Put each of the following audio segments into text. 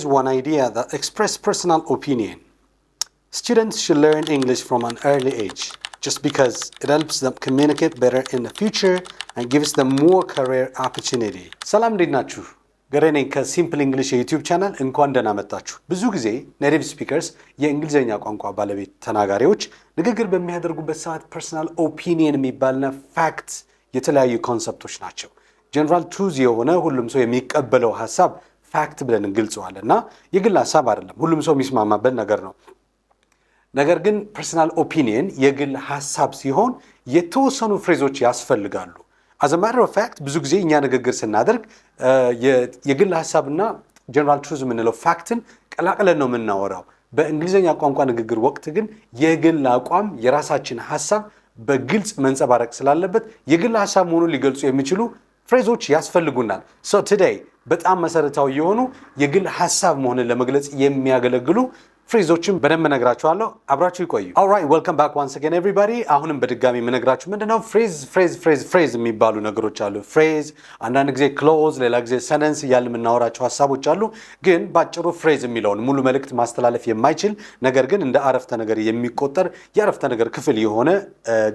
Here's one idea that expresses personal opinion. Students should learn English from an early age just because it helps them communicate better in the future and gives them more career opportunity. ሰላም እንዴት ናችሁ? ገሬ ነኝ ከሲምፕል እንግሊሽ የዩቲዩብ ቻናል እንኳን ደህና መጣችሁ። ብዙ ጊዜ ኔቲቭ ስፒከርስ የእንግሊዘኛ ቋንቋ ባለቤት ተናጋሪዎች ንግግር በሚያደርጉበት ሰዓት ፐርሰናል ኦፒኒየን የሚባልና ፋክት የተለያዩ ኮንሰፕቶች ናቸው። ጀነራል ትሩዝ የሆነ ሁሉም ሰው የሚቀበለው ሐሳብ ፋክት ብለን እንገልጸዋለን እና የግል ሐሳብ አይደለም፣ ሁሉም ሰው የሚስማማበት ነገር ነው። ነገር ግን ፐርሰናል ኦፒኒየን የግል ሐሳብ ሲሆን የተወሰኑ ፍሬዞች ያስፈልጋሉ። as a matter of fact ብዙ ጊዜ እኛ ንግግር ስናደርግ የግል ሐሳብና ጀነራል ትሩዝ የምንለው ፋክትን ቀላቅለን ነው የምናወራው። በእንግሊዘኛ ቋንቋ ንግግር ወቅት ግን የግል አቋም የራሳችን ሐሳብ በግልጽ መንጸባረቅ ስላለበት የግል ሐሳብ መሆኑን ሊገልጹ የሚችሉ ፍሬዞች ያስፈልጉናል። so today በጣም መሰረታዊ የሆኑ የግል ሐሳብ መሆኑን ለመግለጽ የሚያገለግሉ ፍሬዞችን በደንብ ነግራችኋለሁ። አብራችሁ ይቆዩ። alright, welcome back once again everybody. አሁንም በድጋሚ የምነግራችሁ ምንድነው ፍሬዝ የሚባሉ ነገሮች አሉ። ፍሬዝ አንዳንድ ጊዜ ክሎዝ፣ ሌላ ጊዜ ሰነንስ እያልን የምናወራቸው ሐሳቦች አሉ። ግን ባጭሩ ፍሬዝ የሚለውን ሙሉ መልእክት ማስተላለፍ የማይችል ነገር ግን እንደ አረፍተ ነገር የሚቆጠር የአረፍተ ነገር ክፍል የሆነ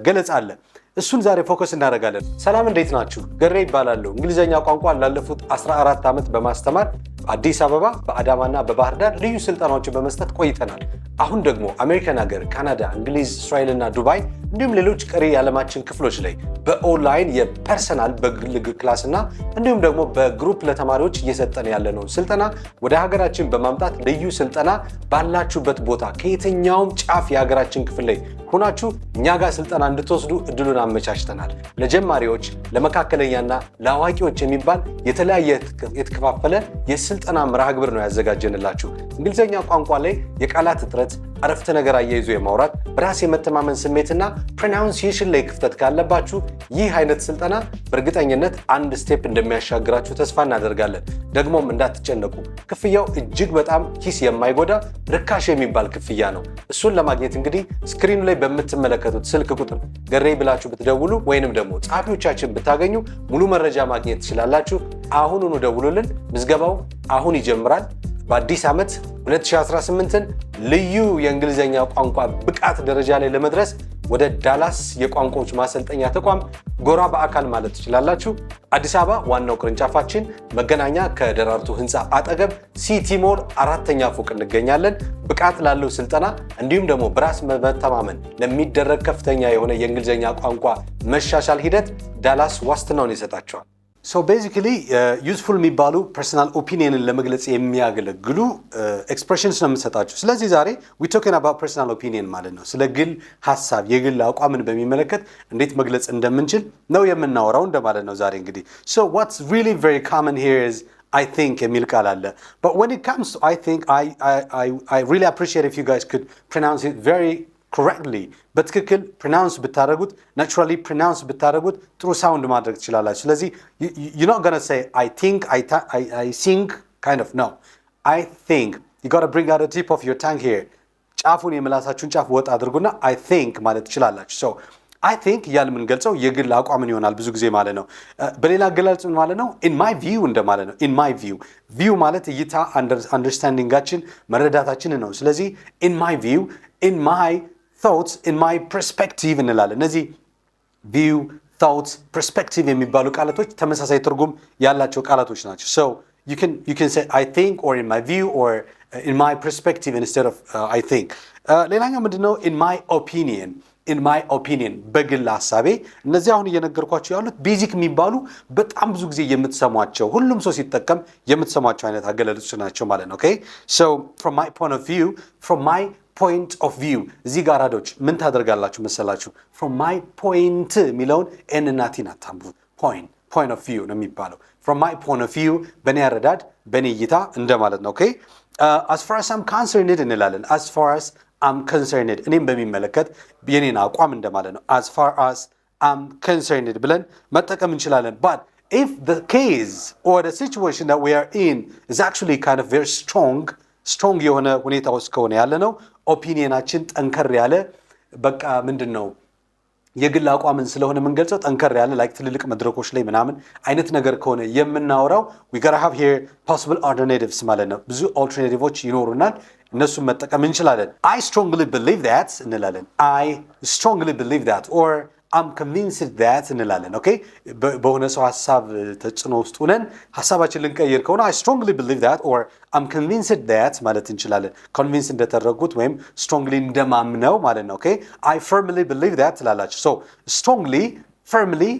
ገለጻ አለ። እሱን ዛሬ ፎከስ እናደርጋለን። ሰላም እንዴት ናችሁ? ገሬ ይባላሉ። እንግሊዘኛ ቋንቋ ላለፉት 14 ዓመት በማስተማር አዲስ አበባ፣ በአዳማና በባህር ዳር ልዩ ስልጠናዎችን በመስጠት ቆይተናል። አሁን ደግሞ አሜሪካን ሀገር፣ ካናዳ፣ እንግሊዝ፣ እስራኤልና ዱባይ እንዲሁም ሌሎች ቀሪ የዓለማችን ክፍሎች ላይ በኦንላይን የፐርሰናል በግል ክላስና እንዲሁም ደግሞ በግሩፕ ለተማሪዎች እየሰጠን ያለነው ስልጠና ወደ ሀገራችን በማምጣት ልዩ ስልጠና ባላችሁበት ቦታ ከየትኛውም ጫፍ የሀገራችን ክፍል ላይ ሆናችሁ እኛ ጋር ስልጠና እንድትወስዱ እድሉን አመቻችተናል። ለጀማሪዎች፣ ለመካከለኛና ለአዋቂዎች የሚባል የተለያየ የተከፋፈለ የስልጠና መርሃ ግብር ነው ያዘጋጀንላችሁ። እንግሊዘኛ ቋንቋ ላይ የቃላት እጥረት፣ አረፍተ ነገር አያይዞ የማውራት በራስ የመተማመን ስሜትና ፕሮናንሲዬሽን ላይ ክፍተት ካለባችሁ ይህ አይነት ስልጠና በእርግጠኝነት አንድ ስቴፕ እንደሚያሻግራችሁ ተስፋ እናደርጋለን። ደግሞም እንዳትጨነቁ፣ ክፍያው እጅግ በጣም ኪስ የማይጎዳ ርካሽ የሚባል ክፍያ ነው። እሱን ለማግኘት እንግዲህ ስክሪኑ ላይ በምትመለከቱት ስልክ ቁጥር ገሬ ብላችሁ ብትደውሉ ወይንም ደግሞ ጸሐፊዎቻችን ብታገኙ ሙሉ መረጃ ማግኘት ትችላላችሁ። አሁኑኑ ደውሉልን። ምዝገባው አሁን ይጀምራል። በአዲስ ዓመት 2018ን ልዩ የእንግሊዘኛ ቋንቋ ብቃት ደረጃ ላይ ለመድረስ ወደ ዳላስ የቋንቋዎች ማሰልጠኛ ተቋም ጎራ በአካል ማለት ትችላላችሁ። አዲስ አበባ ዋናው ቅርንጫፋችን መገናኛ ከደራርቱ ህንፃ አጠገብ ሲቲ ሞል 4ኛ ፎቅ እንገኛለን። ብቃት ላለው ስልጠና እንዲሁም ደግሞ በራስ መተማመን ለሚደረግ ከፍተኛ የሆነ የእንግሊዘኛ ቋንቋ መሻሻል ሂደት ዳላስ ዋስትናውን ይሰጣቸዋል። so basically useful የሚባሉ ፐርሰናል ኦፒኒየንን ለመግለጽ የሚያገለግሉ ኤክስፕሬሽንስ ነው የምንሰጣችሁ። ስለዚህ ዛሬ we talking about personal opinion ማለት ነው። ስለ ግል ሐሳብ የግል አቋምን በሚመለከት እንዴት መግለጽ እንደምንችል ነው የምናወራው እንደማለት ነው ዛሬ እንግዲህ። so what's really very common here is I think የሚል ቃል አለ. but when it comes to I think I really appreciate if you guys could pronounce it very correctly. በትክክል ፕሮናውንስ ብታደርጉት naturally ፕሮናውንስ ብታደርጉት ጥሩ ሳውንድ ማድረግ ትችላላችሁ። ስለዚህ you're not going to say I think I think kind of no. I think you got to bring out the tip of your tongue here. ጫፉን የምላሳችሁን ጫፍ ወጥ አድርጉና I think ማለት ትችላላችሁ። so I think እያልን የምንገልጸው የግል አቋምን ይሆናል ብዙ ጊዜ ማለት ነው። በሌላ አገላለጽ ማለት ነው in my view እንደማለት ነው። in my view ማለት እይታ አንደርስታንዲንጋችን መረዳታችን ነው። ስለዚህ in my view, in my thoughts, in my perspective እንላለን። እነዚህ view, thoughts, perspective የሚባሉ ቃላቶች ተመሳሳይ ትርጉም ያላቸው ቃላቶች ናቸው። so you can say I think or in my view or in my perspective instead of I think. ሌላኛው ምንድነው in my opinion በግል ሐሳቤ። እነዚህ አሁን እየነገርኳቸው ያሉት ቤዚክ የሚባሉ በጣም ብዙ ጊዜ የምትሰሟቸው ሁሉም ሰው ሲጠቀም የምትሰሟቸው አይነት አገላለጾች ናቸው ማለት ነው። okay so from my point of view እዚህ ጋር አዶች ምን ታደርጋላችሁ መሰላችሁ? from my point የሚለውን ኤን እና ቲን አታንብቡት። point of view ነው የሚባለው። from my point of view በእኔ አረዳድ በእኔ እይታ እንደማለት ነው። okay as far as I'm concerned እንላለን። as far as I'm concerned እኔም በሚመለከት የኔን አቋም እንደማለት ነው። as far as I'm concerned ብለን መጠቀም እንችላለን። but if the case or the situation that we are in is actually kind of very strong የሆነ ሁኔታ ውስጥ ከሆነ ያለ ነው ኦፒኒየናችን ጠንከር ያለ በቃ ምንድነው የግል አቋምን ስለሆነ የምንገልጸው ጠንከር ያለ ላይክ ትልልቅ መድረኮች ላይ ምናምን አይነት ነገር ከሆነ የምናወራው we gotta have here possible alternatives ማለት ነው። ብዙ ኦልተርኔቲቮች ይኖሩናል። እነሱን መጠቀም እንችላለን። I strongly believe that እንላለን። I strongly believe that or I'm convinced that እንላለን። ኦኬ በሆነ ሰው ሐሳብ ተጽዕኖ ውስጥ ሆነን ሐሳባችን ልንቀይር ከሆነ I strongly believe that or I'm convinced that ማለት እንችላለን። convince እንደተደረጉት ወይም strongly እንደማምነው ማለት ነው። ኦኬ I firmly believe that ትላላችሁ። so strongly firmly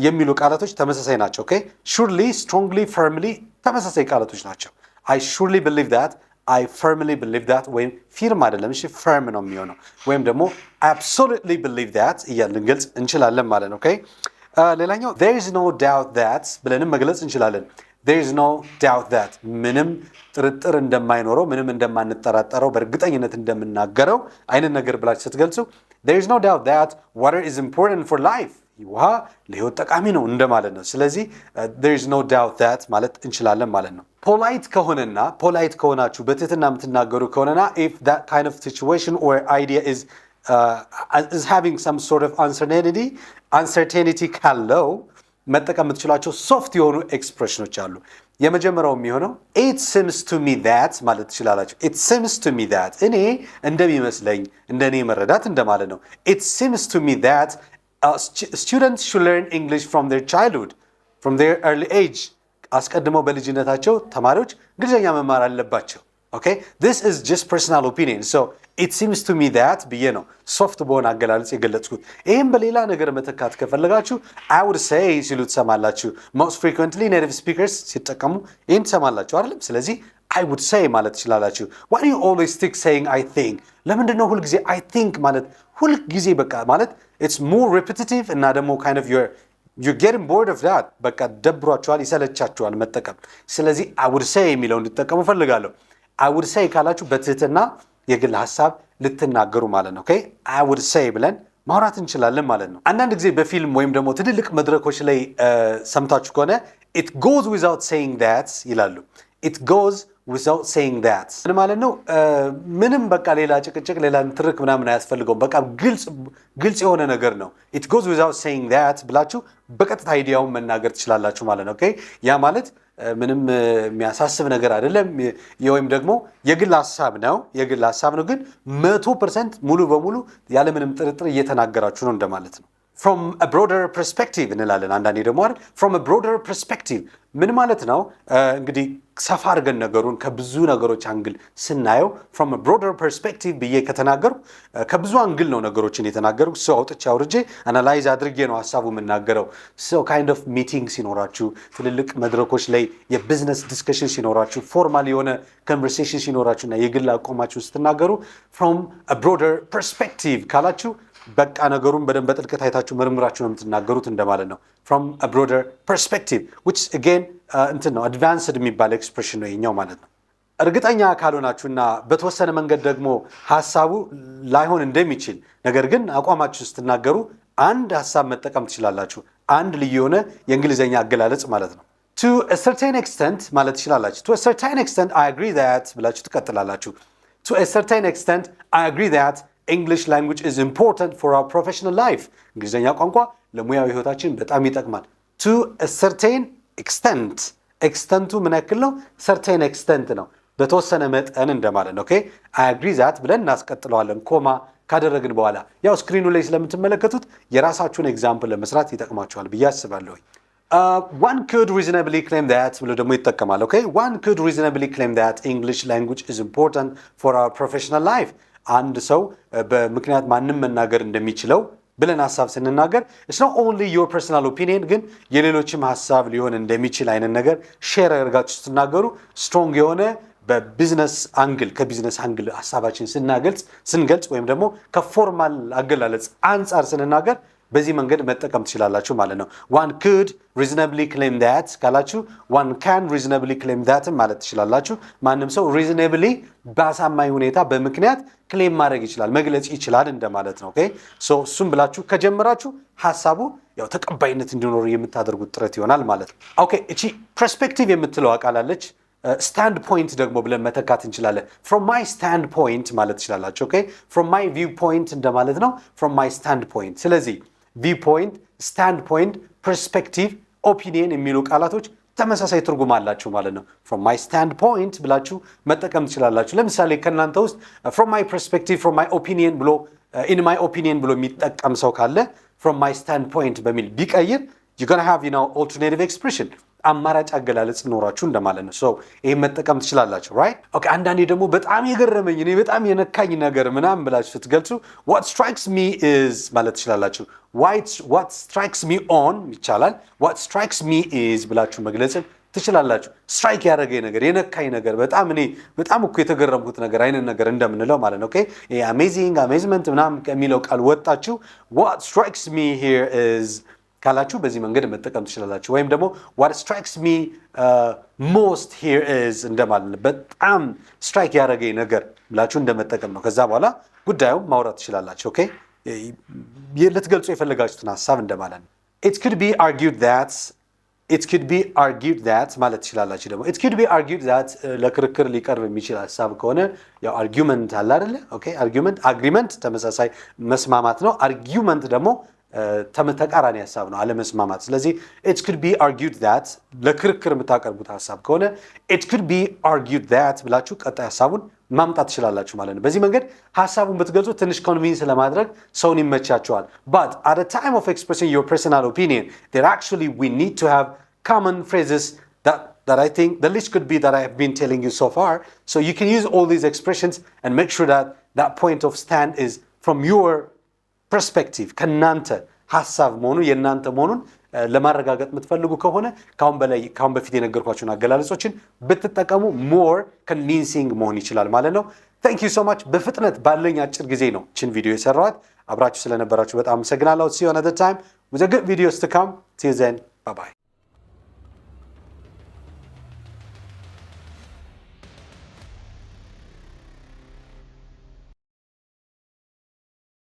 የሚሉ ቃላቶች ተመሳሳይ ናቸው። ኦኬ surely strongly firmly ተመሳሳይ ቃላቶች ናቸው። I surely believe that I firmly believe that ወይም ፊርም አይደለም እሺ firm ነው የሚሆነው ወይም ደግሞ absolutely believe that እያልን ልንገልጽ እንችላለን ማለት ነው። ኦኬ ሌላኛው there is no doubt that ብለንም መግለጽ እንችላለን። there is no doubt that ምንም ጥርጥር እንደማይኖረው ምንም እንደማንጠራጠረው በእርግጠኝነት እንደምናገረው አይነት ነገር ብላችሁ ስትገልጹ there is no doubt that water is important for life ውሃ ለህይወት ጠቃሚ ነው እንደማለት ነው። ስለዚህ there is no doubt that ማለት እንችላለን ማለት ነው። ፖላይት ከሆነና ፖላይት ከሆናችሁ በትህትና የምትናገሩ ከሆነና if that kind of situation or idea is having some sort of uncertainty ካለው መጠቀም የምትችላቸው ሶፍት የሆኑ ኤክስፕሬሽኖች አሉ። የመጀመሪያው የሚሆነው it seems to me that ማለት ትችላላችሁ። it seems to me that እኔ እንደሚመስለኝ እንደኔ መረዳት እንደማለት ነው። it seems to me that students should learn English from their childhood, from their early age. አስቀድመው በልጅነታቸው ተማሪዎች እንግሊዝኛ መማር አለባቸው። Okay, this is just personal opinion. So it seems to me that ብዬ ነው ሶፍት በሆነ አገላለጽ የገለጽኩት። ይህም በሌላ ነገር መተካት ከፈለጋችሁ I would say ሲሉ ትሰማላችሁ። most frequently native speakers ሲጠቀሙ ይህን ትሰማላችሁ አይደለም? ስለዚህ I would say ማለት ትችላላችሁ። why do you always stick saying I think? ለምንድን ነው ሁልጊዜ I think ማለት ሁልጊዜ በቃ ማለት it's more repetitive እና ደግሞ kind of you're getting bored of that በቃ ደብሯችኋል፣ ይሰለቻችኋል መጠቀም። ስለዚህ I would say የሚለው እንድትጠቀሙ ፈልጋለሁ። I would say ካላችሁ በትህትና የግል ሐሳብ ልትናገሩ ማለት ነው። Okay, I would say ብለን ማውራት እንችላለን ማለት ነው። አንዳንድ ጊዜ በፊልም ወይም ደግሞ ትልልቅ መድረኮች ላይ ሰምታችሁ ከሆነ it goes without saying that ይላሉ። it goes without saying that ምን ማለት ነው? ምንም በቃ ሌላ ጭቅጭቅ ሌላ ትርክ ምናምን አያስፈልገውም። በቃ ግልጽ የሆነ ነገር ነው። it goes without saying that ብላችሁ በቀጥታ አይዲያውን መናገር ትችላላችሁ ማለት ነው። ኦኬ ያ ማለት ምንም የሚያሳስብ ነገር አይደለም ወይም ደግሞ የግል ሐሳብ ነው ግን 100% ሙሉ በሙሉ ያለ ምንም ጥርጥር እየተናገራችሁ ነው እንደማለት ነው። from a broader perspective እንላለን አንዳንዴ ደግሞ አይደል from a broader perspective ምን ማለት ነው? እንግዲህ ሰፋ አድርገን ነገሩን ከብዙ ነገሮች አንግል ስናየው from a broader perspective ብዬ ከተናገሩ ከብዙ አንግል ነው ነገሮችን የተናገሩ ሰው አውጥቼ አውርጄ አናላይዝ አድርጌ ነው ሐሳቡ የምናገረው። so kind of meeting ሲኖራችሁ ትልልቅ መድረኮች ላይ የቢዝነስ ዲስከሽን ሲኖራችሁ ፎርማል የሆነ ኮንቨርሴሽን ሲኖራችሁና የግል አቋማችሁ ስትናገሩ from a broader perspective ካላችሁ በቃ ነገሩን በደንብ በጥልቀት አይታችሁ መርምራችሁ ነው የምትናገሩት እንደማለት ነው። from a broader perspective which again ነው advanced የሚባል ኤክስፕሬሽን ነው የኛው ማለት ነው። እርግጠኛ ካልሆናችሁና በተወሰነ መንገድ ደግሞ ሐሳቡ ላይሆን እንደሚችል ነገር ግን አቋማችሁ ስትናገሩ አንድ ሐሳብ መጠቀም ትችላላችሁ። አንድ ልዩ የሆነ የእንግሊዘኛ አገላለጽ ማለት ነው። to a certain extent ማለት ትችላላችሁ። to a certain extent I agree that ብላችሁ ትቀጥላላችሁ። to a certain extent I agree that English language is important for our professional life. እንግሊዘኛ ቋንቋ ለሙያዊ ህይወታችን በጣም ይጠቅማል። to a certain extent extenቱ ምን ያክል ነው? certain extent ነው በተወሰነ መጠን እንደማለት ነው። okay I agree that ብለን እናስቀጥለዋለን ኮማ ካደረግን በኋላ ያው ስክሪኑ ላይ ስለምትመለከቱት የራሳችሁን ኤግዛምፕል ለመስራት ይጠቅማችኋል ብዬ አስባለሁ። one could reasonably claim that ብሎ ደግሞ ይጠቀማል። okay one could reasonably claim that English language is important for our professional life አንድ ሰው በምክንያት ማንም መናገር እንደሚችለው ብለን ሐሳብ ስንናገር it's not only your personal opinion ግን የሌሎችም ሐሳብ ሊሆን እንደሚችል አይነት ነገር ሼር አድርጋችሁ ስትናገሩ ስትሮንግ የሆነ በቢዝነስ አንግል ከቢዝነስ አንግል ሐሳባችን ስንገልጽ ወይም ደግሞ ከፎርማል አገላለጽ አንፃር ስንናገር በዚህ መንገድ መጠቀም ትችላላችሁ ማለት ነው። one could reasonably claim that ካላችሁ one can reasonably claim that ማለት ትችላላችሁ። ማንም ሰው reasonably በአሳማኝ ሁኔታ በምክንያት ክሌም ማድረግ ይችላል መግለጽ ይችላል እንደማለት ነው። ኦኬ ሶ እሱም ብላችሁ ከጀመራችሁ ሐሳቡ ያው ተቀባይነት እንዲኖር የምታደርጉት ጥረት ይሆናል ማለት ነው። ኦኬ እቺ perspective የምትለው ቃል አለች standpoint ደግሞ ብለን መተካት እንችላለን። from my standpoint ማለት ትችላላችሁ። ኦኬ from my viewpoint እንደማለት ነው። from my standpoint ስለዚህ viewpoint standpoint perspective opinion የሚሉ ቃላቶች ተመሳሳይ ትርጉም አላቸው ማለት ነው። from my standpoint ብላችሁ መጠቀም ትችላላችሁ። ለምሳሌ ከናንተ ውስጥ from my perspective from my opinion ብሎ in my opinion ብሎ የሚጠቀም ሰው ካለ from my standpoint በሚል ቢቀይር you're going to have alternative expression አማራጭ አገላለጽ ኖራችሁ እንደማለት ነው። so ይሄን መጠቀም ትችላላችሁ right okay አንዳንዴ ደግሞ በጣም የገረመኝ እኔ በጣም የነካኝ ነገር ምናምን ብላችሁ ስትገልጹ what strikes me is ማለት ትችላላችሁ። what strikes me on ይቻላል። what strikes me is ብላችሁ መግለጽ ትችላላችሁ። ስትራይክ ያደረገኝ ነገር የነካኝ ነገር በጣም እኮ የተገረምኩት ነገር አይነት ነገር እንደምንለው ማለት ነው። ኦኬ amazing amazement ምናምን ከሚለው ቃል ወጣችሁ what strikes me here is ካላችሁ በዚህ መንገድ መጠቀም ትችላላችሁ። ወይም ደግሞ what strikes me most here is እንደማለት ነው። በጣም ስትራይክ ያደረገኝ ነገር ብላችሁ እንደመጠቀም ነው። ከዛ በኋላ ጉዳዩን ማውራት ትችላላችሁ። ኦኬ ልትገልጹ የፈለጋችሁትን ሐሳብ እንደማለት ነው። it could be argued that ማለት ትችላላችሁ። ደግሞ it could be argued that ለክርክር ሊቀርብ የሚችል ሐሳብ ከሆነ ያው argument አለ አይደለ? ኦኬ agreement ተመሳሳይ መስማማት ነው። argument ደግሞ ተቃራኒ ሐሳብ ነው አለመስማማት። ስለዚህ it could be argued that ለክርክር የምታቀርቡት ሐሳብ ከሆነ it could be argued that ብላችሁ ቀጣይ ሐሳቡን ማምጣት ትችላላችሁ ማለት ነው። በዚህ መንገድ ሐሳቡን ብትገልጹ ትንሽ ኮንቪንስ ለማድረግ ሰውን ይመቻቸዋል። but at the time of expressing your personal opinion there actually we need to have common phrases that I think the list could be that I have been telling you so far. So you can use all these expressions and make sure that point of stand is from your perspective ከናንተ ሐሳብ መሆኑ የናንተ መሆኑን ለማረጋገጥ የምትፈልጉ ከሆነ ካሁን በፊት የነገርኳችሁን አገላለጾችን ብትጠቀሙ more convincing መሆን ይችላል ማለት ነው። thank you so much በፍጥነት ባለኝ አጭር ጊዜ ነው ችን ቪዲዮ የሰራሁት። አብራችሁ ስለነበራችሁ በጣም አመሰግናለሁ። see you another time with a good videos to come. See you then. Bye bye.